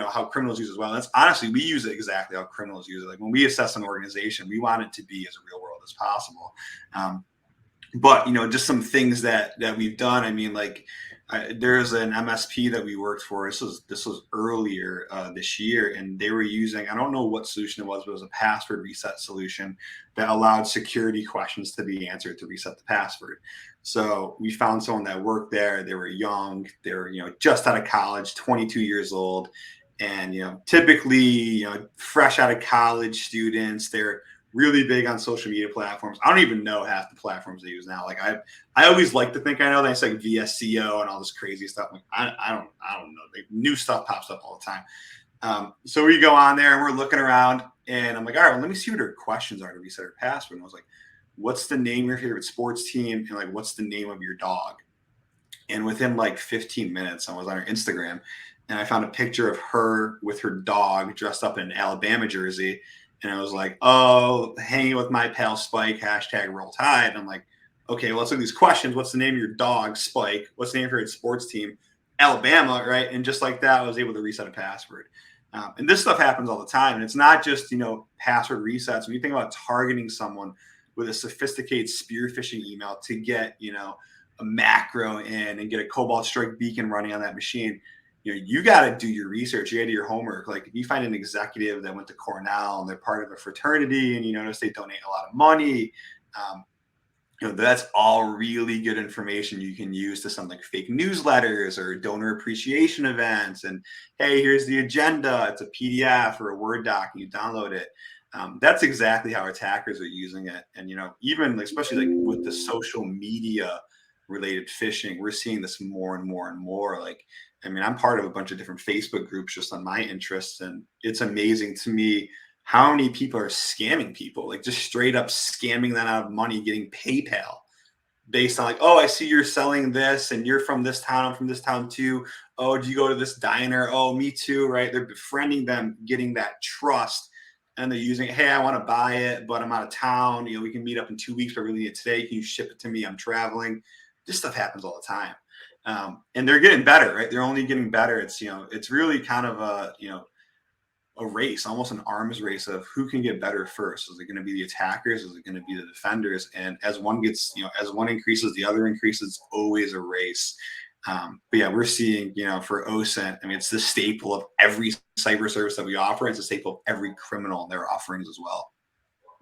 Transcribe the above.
how criminals use it as well. That's honestly, we use it exactly how criminals use it. Like when we assess an organization, we want it to be as real world as possible. But just some things that we've done. I mean, like there's an MSP that we worked for. This was earlier this year, and they were using, I don't know what solution it was, but it was a password reset solution that allowed security questions to be answered to reset the password. So we found someone that worked there. They were young. They were just out of college, 22 years old, and typically fresh out of college students. They're really big on social media platforms. I don't even know half the platforms they use now. Like I always like to think I know. They say like VSCO and all this crazy stuff. Like I don't know. New stuff pops up all the time. So we go on there and we're looking around, and I'm like, all right, well, let me see what her questions are to reset her password. And I was like, what's the name of your favorite sports team? And like, what's the name of your dog? And within like 15 minutes, I was on her Instagram, and I found a picture of her with her dog dressed up in an Alabama jersey. And I was like, oh, hanging with my pal Spike, hashtag Roll Tide. And I'm like, okay, well, let's look at these questions. What's the name of your dog, Spike? What's the name of your sports team? Alabama, right? And just like that, I was able to reset a password. And this stuff happens all the time. And it's not just, password resets. When you think about targeting someone with a sophisticated spear phishing email to get, a macro in and get a Cobalt Strike beacon running on that machine, you got to do your research. You got to do your homework. Like if you find an executive that went to Cornell and they're part of a fraternity and you notice they donate a lot of money, that's all really good information you can use to send like fake newsletters or donor appreciation events. And hey, here's the agenda. It's a PDF or a Word doc, and you download it. That's exactly how attackers are using it. And even especially like with the social media related phishing, we're seeing this more and more and more. Like, I mean, I'm part of a bunch of different Facebook groups just on my interests, and it's amazing to me how many people are scamming people, like just straight up scamming them out of money, getting PayPal based on like, oh, I see you're selling this and you're from this town, I'm from this town too. Oh, do you go to this diner? Oh, me too, right? They're befriending them, getting that trust, and they're using, hey, I want to buy it, but I'm out of town. We can meet up in 2 weeks, but I really need it today. Can you ship it to me? I'm traveling. This stuff happens all the time. And they're getting better, right? They're only getting better. It's, it's really kind of a race, almost an arms race of who can get better first. Is it going to be the attackers? Is it going to be the defenders? And as one gets, as one increases, the other increases. It's always a race. But yeah, we're seeing, for OSINT, I mean, it's the staple of every cyber service that we offer. It's a staple of every criminal and their offerings as well.